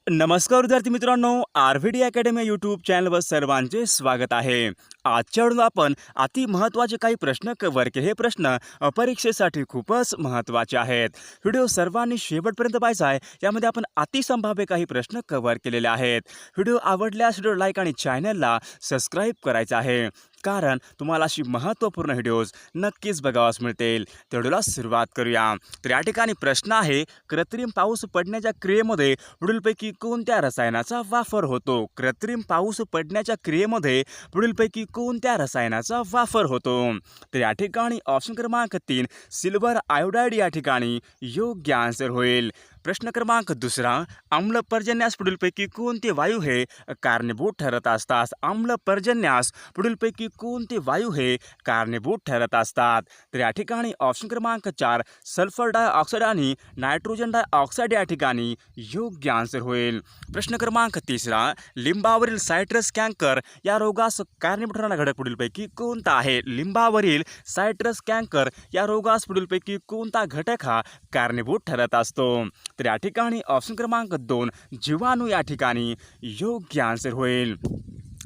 नमस्कार विद्यार्थी मित्रांनो, आरव्हीडी अकॅडमी यूट्यूब चॅनलवर सर्वांचे स्वागत आहे. आजच्या व्हिडिओत आपण अति महत्त्वाचे काही प्रश्न कव्हर केले. हे प्रश्न परीक्षेसाठी खूपच महत्त्वाचे आहेत. व्हिडिओ सर्वांनी शेवटपर्यंत पाहायचा आहे. यामध्ये आपण अतिसंभाव्य काही प्रश्न कव्हर केलेले आहेत. व्हिडिओ आवडल्यास व्हिडिओ लाईक आणि चॅनलला सबस्क्राईब करायचं आहे, कारण तुम्हाला अशी महत्त्वपूर्ण व्हिडिओज नक्कीच बघावास मिळतील. तर व्हिडिओला सुरुवात करूया. तर या ठिकाणी प्रश्न आहे, कृत्रिम पाऊस पडण्याच्या क्रियेमध्ये पुढीलपैकी कोणत्या रसायनाचा वापर होतो? कृत्रिम पाऊस पडण्याच्या क्रियेमध्ये पुढीलपैकी कोणत्या रसायनाचा वापर होतो? तर या ठिकाणी ऑप्शन क्रमांक 3 सिल्वर आयोडाईड या ठिकाणी योग्य आन्सर होईल. प्रश्न क्रमांक 2 आम्ल पर्जन्यास पुढीलपैकी कोणते वायू हे कारणीभूत ठरत असतात? आम्ल पर्जन्यास पुढीलपैकी कोणते वायू हे कारणीभूत ठरत असतात? तर या ठिकाणी ऑप्शन क्रमांक 4 सल्फर डायऑक्साईड आणि नायट्रोजन डायऑक्साईड या ठिकाणी योग्य आन्सर होईल. प्रश्न क्रमांक 3 लिंबावरील सायट्रस कॅन्कर या रोगास कारणीभूत ठरणारा घटक पुढीलपैकी कोणता आहे? लिंबावरील सायट्रस कॅन्कर या रोगास पुढीलपैकी कोणता घटक हा कारणीभूत ठरत असतो? तर या ठिकाणी ऑप्शन क्रमांक 2 जीवाणू या ठिकाणी योग्य आन्सर होईल.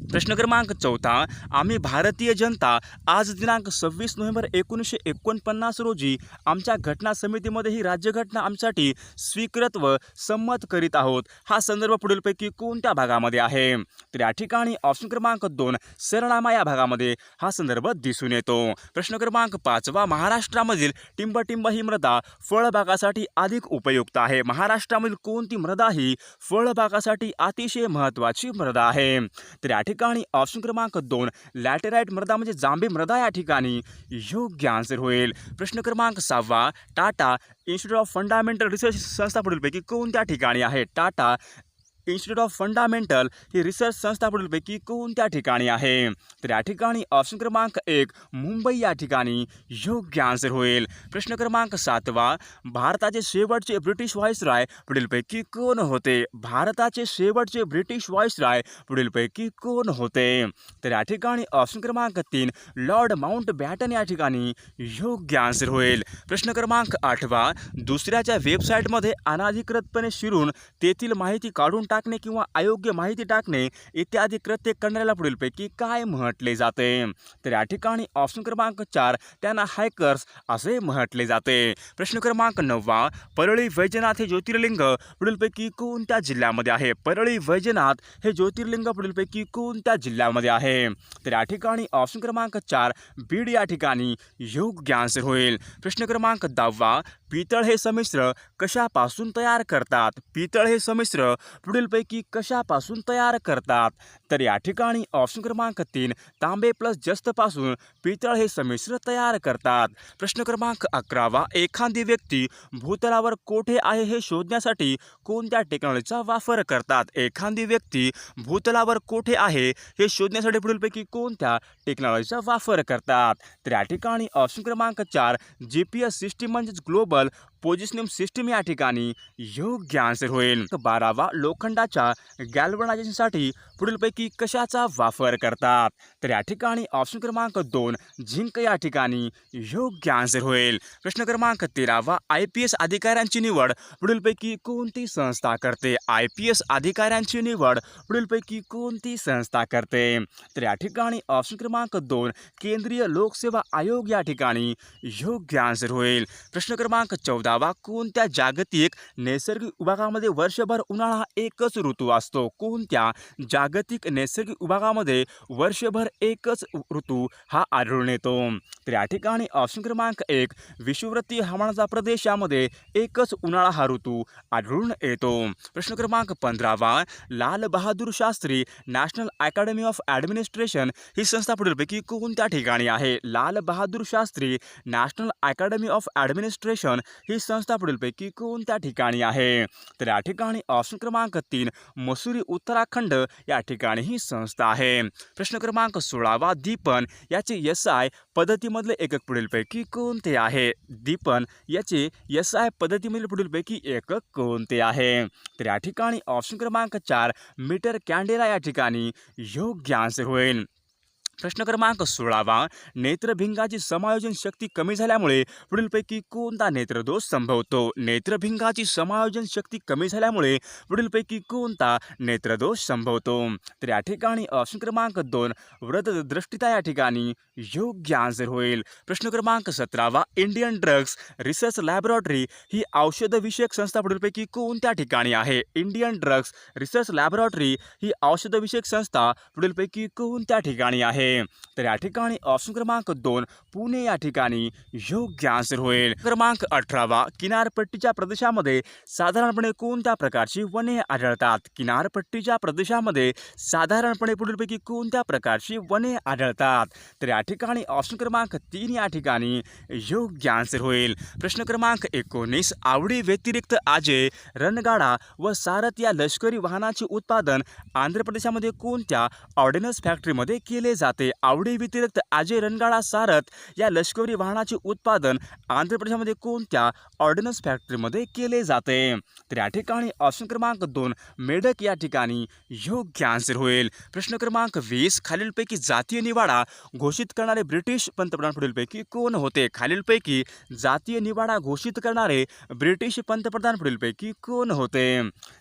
प्रश्न क्रमांक 4 आम्ही भारतीय जनता आज दिनांक 26 नोव्हेंबर 1949 रोजी आमच्या घटना समितीमध्ये ही राज्यघटना आमच्यासाठी स्वीकृत व संमत करीत आहोत. हा संदर्भ पुढीलपैकी कोणत्या भागामध्ये आहे? तर या ठिकाणी ऑप्शन क्रमांक 2 सरनामा या भागामध्ये हा संदर्भ दिसून येतो. प्रश्न क्रमांक 5 महाराष्ट्रामधील टिंबटिंब ही मृदा फळबागासाठी अधिक उपयुक्त आहे. महाराष्ट्रामधील कोणती मृदा ही फळबागासाठी अतिशय महत्त्वाची मृदा आहे? तर या ठिकाणी ऑप्शन क्रमांक 2 लॅटेराइट मृदा म्हणजे जांभी मृदा या ठिकाणी योग्य आन्सर होईल. प्रश्न क्रमांक 6 Tata institute of fundamental research संस्था पुढीलपैकी कोणत्या ठिकाणी आहे? Tata institute of fundamental he research संस्था पुढीलपैकी कोणत्या ठिकाणी आहे? तर या ठिकाणी ऑप्शन क्रमांक 1 मुंबई या ठिकाणी योग्य आन्सर होईल. प्रश्न क्रमांक 7 भारताचे शेवटचे ब्रिटिश व्हाईसरॉय पुढीलपैकी कोण होते? भारताचे शेवटचे ब्रिटिश व्हाईसरॉय पुढीलपैकी कोण होते? तर या ठिकाणी ऑप्शन क्रमांक 3 लॉर्ड माउंटबॅटन या ठिकाणी योग्य आन्सर होईल. प्रश्न क्रमांक 8 दुसऱ्याच्या वेबसाईटमध्ये अनाधिकृतपणे शिरून तेथील माहिती काढून टाकणे किंवा अयोग्य माहिती टाकणे इत्यादी कृत्य करणाऱ्याला पुढीलपैकी काय म्हटले जाते? तर या ठिकाणी ऑप्शन क्रमांक 4 त्यांना हॅकर्स असे म्हटले जाते. प्रश्न क्रमांक 9 परळी वैजनाथ हे ज्योतिर्लिंग पुढीलपैकी कोणत्या जिल्ह्यामध्ये आहे? परळी वैजनाथ हे ज्योतिर्लिंग पुढीलपैकी कोणत्या जिल्ह्यामध्ये आहे? तर या ठिकाणी ऑप्शन क्रमांक 4 बीड या ठिकाणी योग्य आन्सर होईल. प्रश्न क्रमांक 10 पितळ हे संमिश्र कशापासून तयार करतात? पितळ हे संमिश्र पुढीलपैकी कशापासून तयार करतात? तर या ठिकाणी ऑप्शन क्रमांक 3 तांबे प्लस जस्तपासून पितळ हे संमिश्र तयार करतात. प्रश्न क्रमांक 11 एखादी व्यक्ती भूतलावर कोठे आहे हे शोधण्यासाठी कोणत्या टेक्नॉलॉजीचा वापर करतात? एखादी व्यक्ती भूतलावर कोठे आहे हे शोधण्यासाठी पुढीलपैकी कोणत्या टेक्नॉलॉजीचा वापर करतात? तर या ठिकाणी ऑप्शन क्रमांक 4 GPS सिस्टीम म्हणजेच ग्लोबल पोझिशनिंग सिस्टीम या ठिकाणी योग्य आन्सर होईल. 12 लोखंडाच्या गॅल्वनायझेशनसाठी पुढीलपैकी कशाचा वापर करतात? तर या ठिकाणी ऑप्शन क्रमांक 2 झिंक या ठिकाणी योग्य आन्सर होईल. प्रश्न क्रमांक 13 IPS अधिकाऱ्यांची निवड पुढीलपैकी कोणती संस्था करते? IPS अधिकाऱ्यांची निवड पुढीलपैकी कोणती संस्था करते? तर या ठिकाणी ऑप्शन क्रमांक 2 केंद्रीय लोकसेवा आयोग या ठिकाणी योग्य आन्सर होईल. प्रश्न क्रमांक 14 कोणत्या जागतिक नैसर्गिक विभागामध्ये वर्षभर उन्हाळा हा एकच ऋतू असतो? कोणत्या जागतिक नैसर्गिक विभागामध्ये वर्षभर एकच ऋतू हा आढळून येतो? तर या ठिकाणी ऑप्शन क्रमांक 1 विषुववृत्तीय हवामानाचा प्रदेश यामध्ये एकच उन्हाळा हा ऋतू आढळून येतो. प्रश्न क्रमांक 15 Lal Bahadur Shastri national academy of administration ही संस्था पुढीलपैकी कोणत्या ठिकाणी आहे? Lal Bahadur Shastri national academy of administration ही संस्था पुढीलपैकी कोणत्या ठिकाणी आहे? तर या ठिकाणी ऑप्शन क्रमांक 3 मसुरी उत्तराखंड या ठिकाणी ही संस्था आहे. प्रश्न क्रमांक 16 दीपन याचे SI पद्धतीमधले एकक पुढीलपैकी कोणते आहे? दीपन याचे SI पद्धतीमधील पुढीलपैकी एकक कोणते आहे? तर या ठिकाणी ऑप्शन क्रमांक 4 मीटर कॅन्डेला या ठिकाणी योग्य आन्सर होईल. प्रश्न क्रमांक 16 नेत्रभिंगाची समायोजन शक्ती कमी झाल्यामुळे पुढीलपैकी कोणता नेत्रदोष संभवतो? नेत्रभिंगाची समायोजन शक्ती कमी झाल्यामुळे पुढीलपैकी कोणता नेत्रदोष संभवतो? तर या ठिकाणी ऑप्शन क्रमांक 2 वृद्धदृष्टिता या ठिकाणी योग्य आन्सर होईल. प्रश्न क्रमांक 17 इंडियन ड्रग्स रिसर्च लॅबोरेटरी ही औषधविषयक संस्था पुढीलपैकी कोणत्या ठिकाणी आहे? इंडियन ड्रग्स रिसर्च लॅबोरेटरी ही औषधविषयक संस्था पुढीलपैकी कोणत्या ठिकाणी आहे? तर या ठिकाणी ऑप्शन क्रमांक 2 पुणे या ठिकाणी योग्य आन्सर होईल. क्रमांक 18 किनारपट्टीच्या प्रदेशामध्ये साधारणपणे कोणत्या प्रकारची वने आढळतात? किनारपट्टीच्या प्रदेशामध्ये साधारणपणे पुढीलपैकी कोणत्या प्रकारची वने आढळतात? तर या ठिकाणी ऑप्शन क्रमांक 3 या ठिकाणी योग्य आन्सर होईल. प्रश्न क्रमांक 19 आवडी व्यतिरिक्त आजे, रणगाडा व सारथ या लष्करी वाहनाचे उत्पादन आंध्र प्रदेशामध्ये कोणत्या ऑर्डिनन्स फॅक्टरीमध्ये केले जाते? आवडी व्यतिरिक्त आजे, रणगाडा, सारथ या लष्करी वाहनाचे उत्पादन आंध्र प्रदेशामध्ये कोणत्या ऑर्डिनन्स फॅक्टरीमध्ये केले जाते? तर या ठिकाणी ऑप्शन क्रमांक 2 मेढक या ठिकाणी योग्य आन्सर होईल. प्रश्न क्रमांक 20 खालीलपैकी जातीय निवाडा घोषित करणारे ब्रिटिश पंतप्रधान पुढीलपैकी कोण होते? खालीलपैकी जातीय निवाडा घोषित करणारे ब्रिटिश पंतप्रधान पुढीलपैकी कोण होते?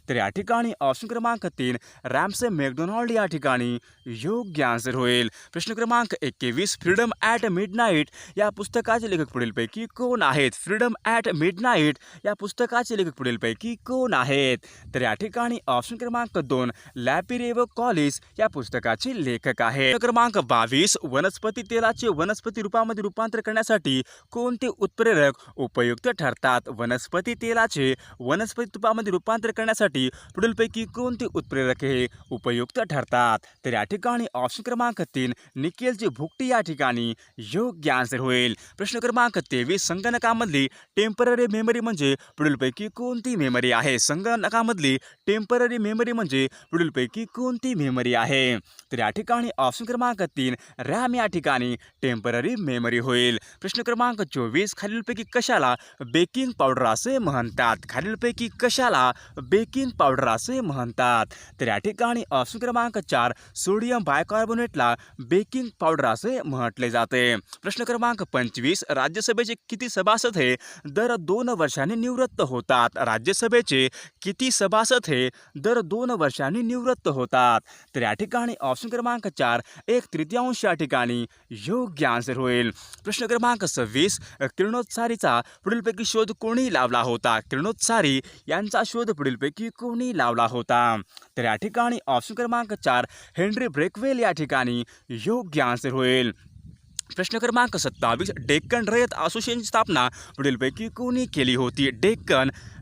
तर या ठिकाणी ऑप्शन क्रमांक 3 रॅम्से मॅकडोनाल्ड या ठिकाणी योग्य आन्सर होईल. प्रश्न क्रमांक 21 फ्रीडम ॲट मिडनाईट या पुस्तकाचे लेखक पुढीलपैकी कोण आहेत? फ्रीडम ॲट मिडनाईट या पुस्तकाचे लेखक पुढीलपैकी कोण आहेत? तर या ठिकाणी ऑप्शन क्रमांक 2 लॅपिरेव कॉलिस या पुस्तकाचे लेखक आहेत. क्रमांक 22 वनस्पती तेलाचे वनस्पती रूपामध्ये रूपांतर करण्यासाठी कोणते उत्प्रेरक उपयुक्त ठरतात? वनस्पती तेलाचे वनस्पती रूपामध्ये रूपांतर करण्यासाठी पुढीलपैकी कोणते उत्प्रेरक हे उपयुक्त ठरतात? तर या ठिकाणी ऑप्शन क्रमांक 3 निकेलची भुकटी या ठिकाणी योग्य आन्सर होईल. प्रश्न क्रमांक 23 संगणकामधली टेम्पररी मेमरी म्हणजे पुढीलपैकी कोणती मेमरी आहे? संगणकामधली टेम्पररी मेमरी म्हणजे पुढीलपैकी कोणती मेमरी आहे? तर या ठिकाणी ऑप्शन क्रमांक 3 रॅम या ठिकाणी टेम्पररी मेमरी होईल. प्रश्न क्रमांक 24 खालीलपैकी कशाला बेकिंग पावडर असे म्हणतात? खालीलपैकी कशाला बेकिंग पावडर असे म्हणतात? तर या ठिकाणी ऑप्शन क्रमांक 4 सोडियम बायकार्बोनेटला बेकिंग पावडर असे म्हटले जाते. प्रश्न क्रमांक 25 राज्यसभेचे किती सभासद हे दर 2 वर्षांनी निवृत्त होतात? राज्यसभेचे किती सभासद हे दर 2 वर्षांनी निवृत्त होतात? तर या ठिकाणी ऑप्शन क्रमांक 4 1/3 या ठिकाणी योग्य आन्सर होईल. प्रश्न क्रमांक 26 किरणोत्सारीचा पुढीलपैकी शोध कोणी लावला होता? किरणोत्सारी यांचा शोध पुढीलपैकी कोणी लावला होता? तर या ठिकाणी ऑप्शन क्रमांक 4 हेनरी ब्रेकवेल या ठिकाणी योग्य आन्सर होईल. प्रश्न क्रमांक 27 डेक्कन रयत असोसिएशनची स्थापना पुढीलपैकी कोणी केली होती?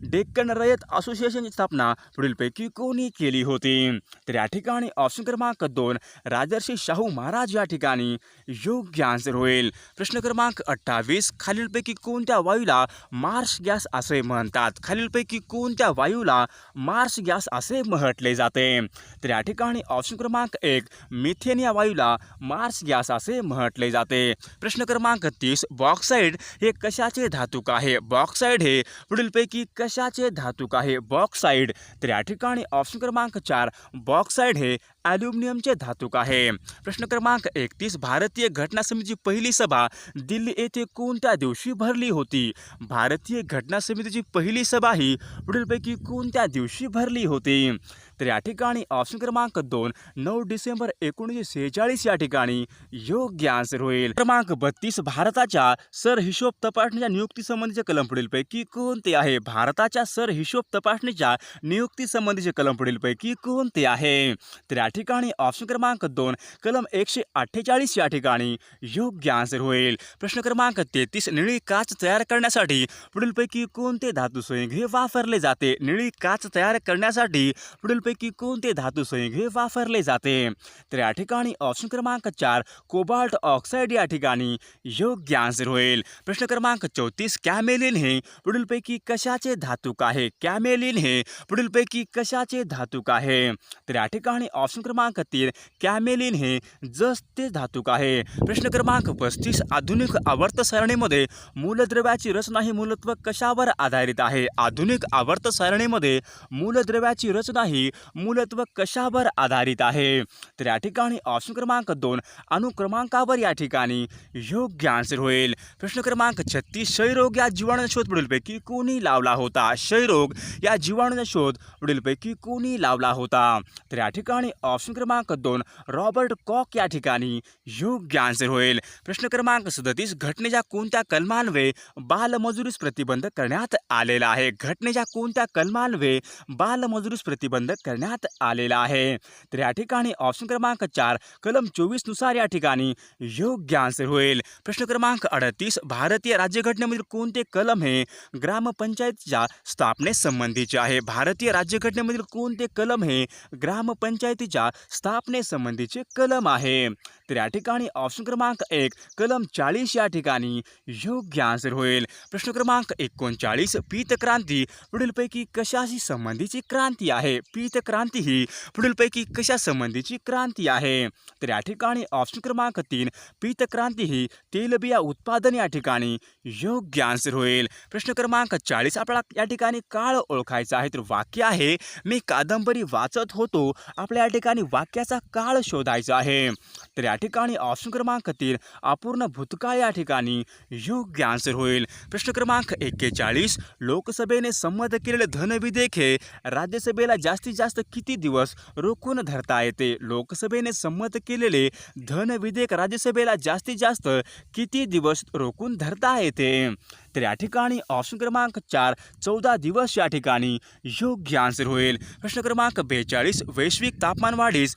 डेक्कन रयत असोसिएशनची स्थापना पुढीलपैकी कोणी केली होती? तर या ठिकाणी ऑप्शन क्रमांक 2 राजर्षी शाहू महाराज या ठिकाणी योग्य आन्सर होईल. प्रश्न क्रमांक 28 खालीलपैकी कोणत्या वायूला मार्स गॅस असे म्हणतात? खालीलपैकी कोणत्या वायूला मार्स गॅस असे म्हटले जाते? तर या ठिकाणी ऑप्शन क्रमांक 1 मिथेन या वायूला मार्स गॅस असे म्हटले जाते. प्रश्न क्रमांक 30 बॉक्साइड हे कशाचे धातुक आहे? बॉक्साइड हे पुढीलपैकी कशाचे धातुक आहे? बॉक्साइड. तर या ठिकाणी ऑप्शन क्रमांक 4 बॉक्साइड हे ॲल्युमिनियमचे धातुक आहे. प्रश्न क्रमांक 31 भारतीय घटना समितीची पहिली सभा दिल्ली येथे कोणत्या दिवशी भरली होती? भारतीय घटना समितीची पहिली सभा ही पुढीलपैकी कोणत्या दिवशी भरली होती? तर या ठिकाणी ऑप्शन क्रमांक 2 9 डिसेंबर 1946 या ठिकाणी योग्य आन्सर होईल. क्रमांक 32 भारताच्या सर हिशोब तपासणीच्या नियुक्तीसंबंधीचे कलम पुढीलपैकी कोणते आहे? भारताच्या सर हिशोब तपासणीच्या नियुक्तीसंबंधीचे कलम पुढीलपैकी कोणते आहे? तर या ठिकाणी ऑप्शन क्रमांक 2 कलम 148 या ठिकाणी योग्य आन्सर होईल. प्रश्न क्रमांक 33 निळी काच तयार करण्यासाठी पुढीलपैकी कोणते धातू संयुग हे वापरले जाते? निळी काच तयार करण्यासाठी पुढीलपैकी कोणते धातू संयुग हे वापरले जाते? तर या ठिकाणी ऑप्शन क्रमांक 4 कोबाल्ट ऑक्साईड या ठिकाणी योग्य आन्सर होईल. प्रश्न क्रमांक 34 कॅमेलिन हे पुढीलपैकी कशाचे धातुक आहे? कॅमेलिन हे पुढीलपैकी कशाचे धातुक आहे? तर या ठिकाणी ऑप्शन क्रमांक 3 कॅमेलिन हे जस ते धातुक आहे. प्रश्न क्रमांक 35 आधुनिक आवर्त सारणीमध्ये मूलद्रव्याची रचना ही मूलत्व कशावर आधारित आहे? आधुनिक आवर्त सारणीमध्ये मूलद्रव्याची रचना ही मूलत्व कशावर आधारित आहे? तर या ठिकाणी ऑप्शन क्रमांक 2 अनुक्रमांकावर या ठिकाणी योग्य आन्सर होईल. प्रश्न क्रमांक 36 क्षयरोग या जीवाणूचा शोध पुढीलपैकी कोणी लावला होता? क्षयरोग या जीवाणूचा शोध पुढीलपैकी कोणी लावला होता? तर या ठिकाणी ऑप्शन क्रमांक 2 रॉबर्ट कॉक या ठिकाणी योग्य आन्सर होईल. प्रश्न क्रमांक 37 घटनेच्या कोणत्या कलमान्वये बालमजुरीस प्रतिबंध करण्यात आलेला आहे? घटनेच्या कोणत्या कलमान्वये बालमजुरीस प्रतिबंध करण्यात आलेला आहे? तर या ठिकाणी ऑप्शन क्रमांक 4 कलम 24 नुसार या ठिकाणी योग्य आन्सर होईल. प्रश्न क्रमांक 38 भारतीय राज्यघटनेमधील कोणते कलम हे ग्रामपंचायतीच्या स्थापनेस संबंधीचे आहे? भारतीय राज्यघटनेमधील कोणते कलम हे ग्रामपंचायतीच्या स्थापनेस संबंधीचे कलम आहे? तर या ठिकाणी ऑप्शन क्रमांक 1 कलम 40 या ठिकाणी योग्य आन्सर होईल. प्रश्न क्रमांक 39 पीतक्रांती पुढीलपैकी कशाशी संबंधीची क्रांती आहे? पीतक्रांती ही पुढीलपैकी कशा संबंधीची क्रांती आहे? तर या ठिकाणी ऑप्शन क्रमांक 3 पीतक्रांती ही तेलबिया उत्पादन या ठिकाणी योग्य आन्सर होईल. प्रश्न क्रमांक 40 आपल्याला या ठिकाणी काळ ओळखायचा आहे. तर वाक्य आहे मी कादंबरी वाचत होतो. आपल्या या ठिकाणी वाक्याचा काळ शोधायचा आहे. तर या ठिकाणी ऑप्शन क्रमांक 3 अपूर्ण भूतकाळ या ठिकाणी योग्य आन्सर होईल. प्रश्न क्रमांक 41 लोकसभेने संमत केलेले धनविधेयक हे राज्यसभेला जास्तीत जास्त किती दिवस रोखून धरता येते? लोकसभेने संमत केलेले धनविधेयक राज्यसभेला जास्तीत जास्त किती दिवस रोखून धरता येते? तर या ठिकाणी ऑप्शन क्रमांक 4 14 दिवस या ठिकाणी योग्य आन्सर होईल. प्रश्न क्रमांक 42 वैश्विक तापमान वाढीस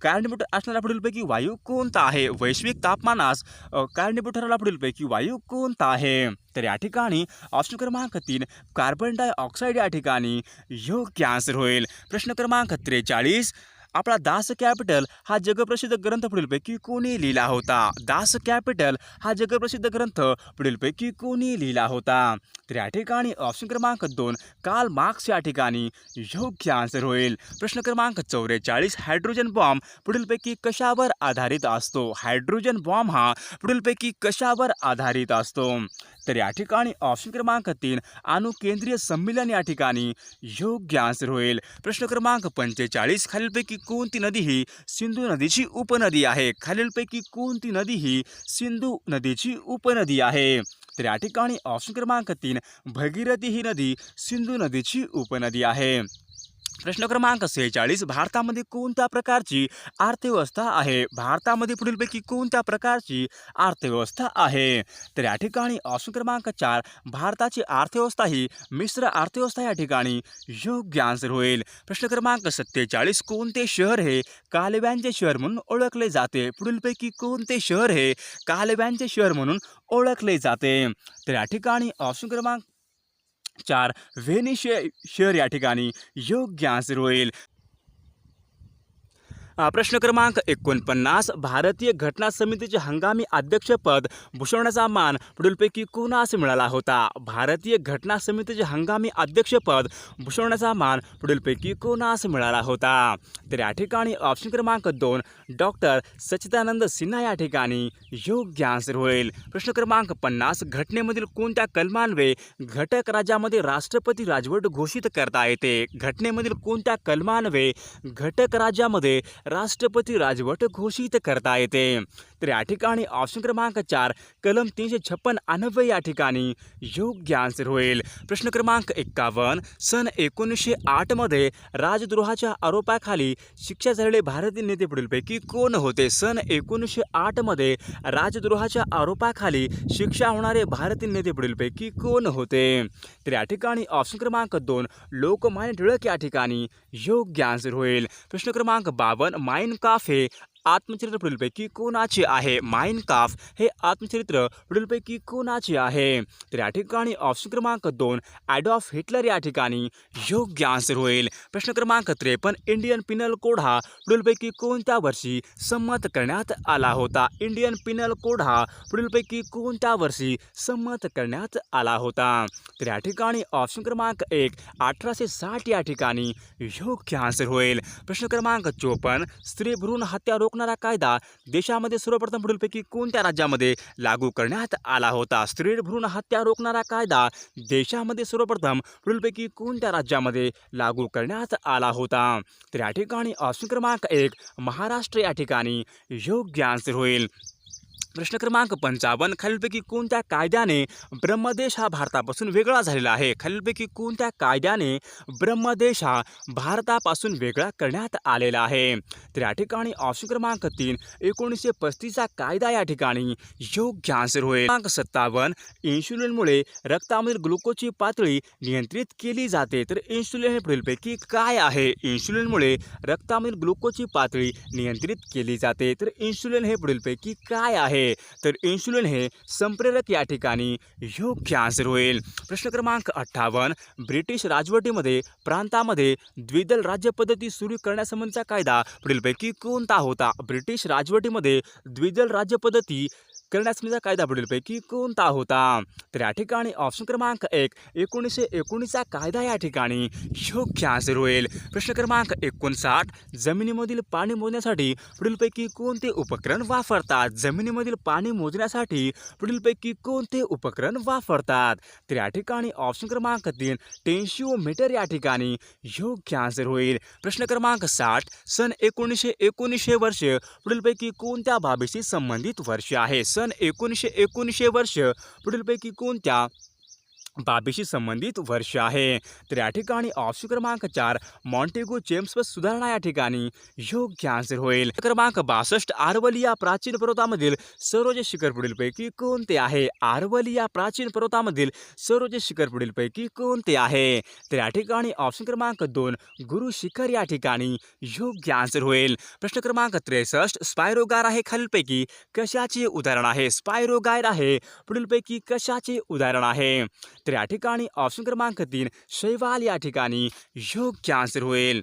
कारणीभूत असणारा पुढीलपैकी वायू कोणता आहे? वैश्विक तापमानास कारणीभूत ठरणारा पुढीलपैकी वायू कोणता आहे? तर या ठिकाणी ऑप्शन क्रमांक 3 कार्बन डायऑक्साईड या ठिकाणी योग्य आन्सर होईल. प्रश्न क्रमांक 43 आपला दास कॅपिटल हा जगप्रसिद्ध ग्रंथ पुढीलपैकी कोणी लिहिला होता? दास कॅपिटल हा जगप्रसिद्ध ग्रंथ पुढीलपैकी कोणी लिहिला होता? तर या ठिकाणी ऑप्शन क्रमांक 2 कार्ल मार्क्स या ठिकाणी योग्य आन्सर होईल. प्रश्न क्रमांक 44 हायड्रोजन बॉम्ब पुढीलपैकी कशावर आधारित असतो? हायड्रोजन बॉम्ब हा पुढीलपैकी कशावर आधारित असतो? तर या ठिकाणी ऑप्शन क्रमांक 3 अणुकेंद्रीय संमेलन या ठिकाणी योग्य आन्सर होईल. प्रश्न क्रमांक 45 खालीलपैकी कोणती नदी ही सिंधू नदीची उपनदी आहे? खालीलपैकी कोणती नदी ही सिंधू नदीची उपनदी आहे? तर या ठिकाणी ऑप्शन क्रमांक 3 भगीरथी ही नदी सिंधू नदीची उपनदी आहे. प्रश्न क्रमांक 46 भारतामध्ये कोणत्या प्रकारची अर्थव्यवस्था आहे? भारतामध्ये पुढीलपैकी कोणत्या प्रकारची अर्थव्यवस्था आहे? तर या ठिकाणी ऑप्शन क्रमांक 4 भारताची अर्थव्यवस्था ही मिश्र अर्थव्यवस्था या ठिकाणी योग्य आन्सर होईल. प्रश्न क्रमांक 47 कोणते शहर हे कालव्यांचे शहर म्हणून ओळखले जाते? पुढीलपैकी कोणते शहर हे कालव्यांचे शहर म्हणून ओळखले जाते? तर या ठिकाणी ऑप्शन क्रमांक 4 व्हेनिस शहर या ठिकाणी योग्य आन्सर होईल. प्रश्न क्रमांक 49 भारतीय घटना समितीचे हंगामी अध्यक्षपद भूषवण्याचा मान पुढीलपैकी कोणास मिळाला होता? भारतीय घटना समितीचे हंगामी अध्यक्षपद भूषवण्याचा मान पुढीलपैकी कोणास मिळाला होता? तर या ठिकाणी ऑप्शन क्रमांक 2 डॉक्टर सच्चिदानंद सिन्हा या ठिकाणी योग्य आन्सर होईल. प्रश्न क्रमांक 50 घटनेमधील कोणत्या कलमान्वये घटक राज्यामध्ये राष्ट्रपती राजवट घोषित करता येते? घटनेमधील कोणत्या कलमान्वये घटक राज्यामध्ये राष्ट्रपती राजवट घोषित करता येते? तर या ठिकाणी ऑप्शन क्रमांक 4 कलम 356 अन्वये या ठिकाणी योग्य आन्सर होईल. प्रश्न क्रमांक 51 सन 1908 मध्ये राजद्रोहाच्या आरोपाखाली शिक्षा झालेले भारतीय नेते पुढीलपैकी कोण होते? सन 1908 मध्ये राजद्रोहाच्या आरोपाखाली शिक्षा होणारे भारतीय नेते पुढीलपैकी कोण होते? तर या ठिकाणी ऑप्शन क्रमांक 2 लोकमान्य टिळक या ठिकाणी योग्य आन्सर होईल. प्रश्न क्रमांक 52 माइन काफ हे आत्मचरित्र पुढीलपैकी कोणाचे आहे? माइन काम्फ हे आत्मचरित्र पुढीलपैकी कोणाचे आहे? तर या ठिकाणी ऑप्शन क्रमांक 2 ॲडॉल्फ हिटलर या ठिकाणी योग्य आन्सर होईल. प्रश्न क्रमांक 53 इंडियन पिनल कोड हा पुढीलपैकी कोणत्या वर्षी संमत करण्यात आला होता? इंडियन पिनल कोड हा पुढीलपैकी कोणत्या वर्षी संमत करण्यात आला होता? तर या ठिकाणी ऑप्शन क्रमांक 1 1860 या ठिकाणी योग्य आन्सर होईल. प्रश्न क्रमांक 54 स्त्री भ्रूण हत्या रोखणारा कायदा देशामध्ये सर्वप्रथम पुढीलपैकी कोणत्या राज्यामध्ये लागू करण्यात आला होता? स्त्री भ्रूण हत्या रोखणारा कायदा देशामध्ये सर्वप्रथम पुढीलपैकी कोणत्या राज्यामध्ये लागू करण्यात आला होता? तर या ठिकाणी ऑप्शन क्रमांक 1 महाराष्ट्र या ठिकाणी योग्य आन्सर होईल. प्रश्न क्रमांक 55 खालीलपैकी कोणत्या कायद्याने ब्रह्मदेश हा भारतापासून वेगळा झालेला आहे? खालीलपैकी कोणत्या कायद्याने ब्रह्मदेश हा भारतापासून वेगळा करण्यात आलेला आहे? तर या ठिकाणी ऑप्शन क्रमांक 3 1935 चा कायदा या ठिकाणी योग्य आन्सर होईल. क्रमांक 57 इन्शुलिनमुळे रक्तामधील ग्लुकोजची पातळी नियंत्रित केली जाते. तर इन्शुलिन हे पुढीलपैकी काय आहे? इन्शुलिनमुळे रक्तामधील ग्लुकोजची पातळी नियंत्रित केली जाते. तर इन्शुलिन हे पुढीलपैकी काय आहे? तर इन्शुलिन हे संप्रेरक या ठिकाणी योग्य आन्सर होईल. प्रश्न क्रमांक 58 ब्रिटिश राजवटीमध्ये प्रांतामध्ये द्विदल राज्य पद्धती सुरू करण्यासंबंधीचा कायदा पुढीलपैकी कोणता होता? ब्रिटिश राजवटीमध्ये द्विदल राज्य पद्धती करण्यासंबंधीचा कायदा पुढीलपैकी कोणता होता? तर या ठिकाणी ऑप्शन क्रमांक 1 1919 चा कायदा या ठिकाणी योग्य आन्सर होईल. प्रश्न क्रमांक 59 जमिनीमधील पाणी मोजण्यासाठी पुढीलपैकी कोणते उपकरण वापरतात? जमिनीमधील पाणी मोजण्यासाठी पुढीलपैकी कोणते उपकरण वापरतात? तर या ठिकाणी ऑप्शन क्रमांक 3 टेन्शिओमीटर या ठिकाणी योग्य आन्सर होईल. प्रश्न क्रमांक 60 सन 1919 हे वर्ष पुढीलपैकी कोणत्या बाबीशी संबंधित वर्ष आहे? सन 1919 हे वर्ष पुढीलपैकी कोणत्या बाबीशी संबंधित वर्ष आहे? तर या ठिकाणी ऑप्शन क्रमांक 4 मॉन्टेगो चेम्स सुधारणा या ठिकाणी योग्य आन्सर होईल. क्रमांक 62 आरवली या प्राचीन पर्वतामधील सर्वोच्च शिखर पुढीलपैकी कोणते आहे? आरवली या प्राचीन पर्वतामधील सर्वोच्च शिखर पुढीलपैकी कोणते आहे? तर या ठिकाणी ऑप्शन क्रमांक 2 गुरु शिखर या ठिकाणी योग्य आन्सर होईल. प्रश्न क्रमांक 63 स्पायरोगारा हे खालीलपैकी कशाचे उदाहरण आहे? स्पायरोगारा हे पुढीलपैकी कशाचे उदाहरण आहे? तर या ठिकाणी ऑप्शन क्रमांक 3 शैवाल या ठिकाणी योग्य आन्सर होईल.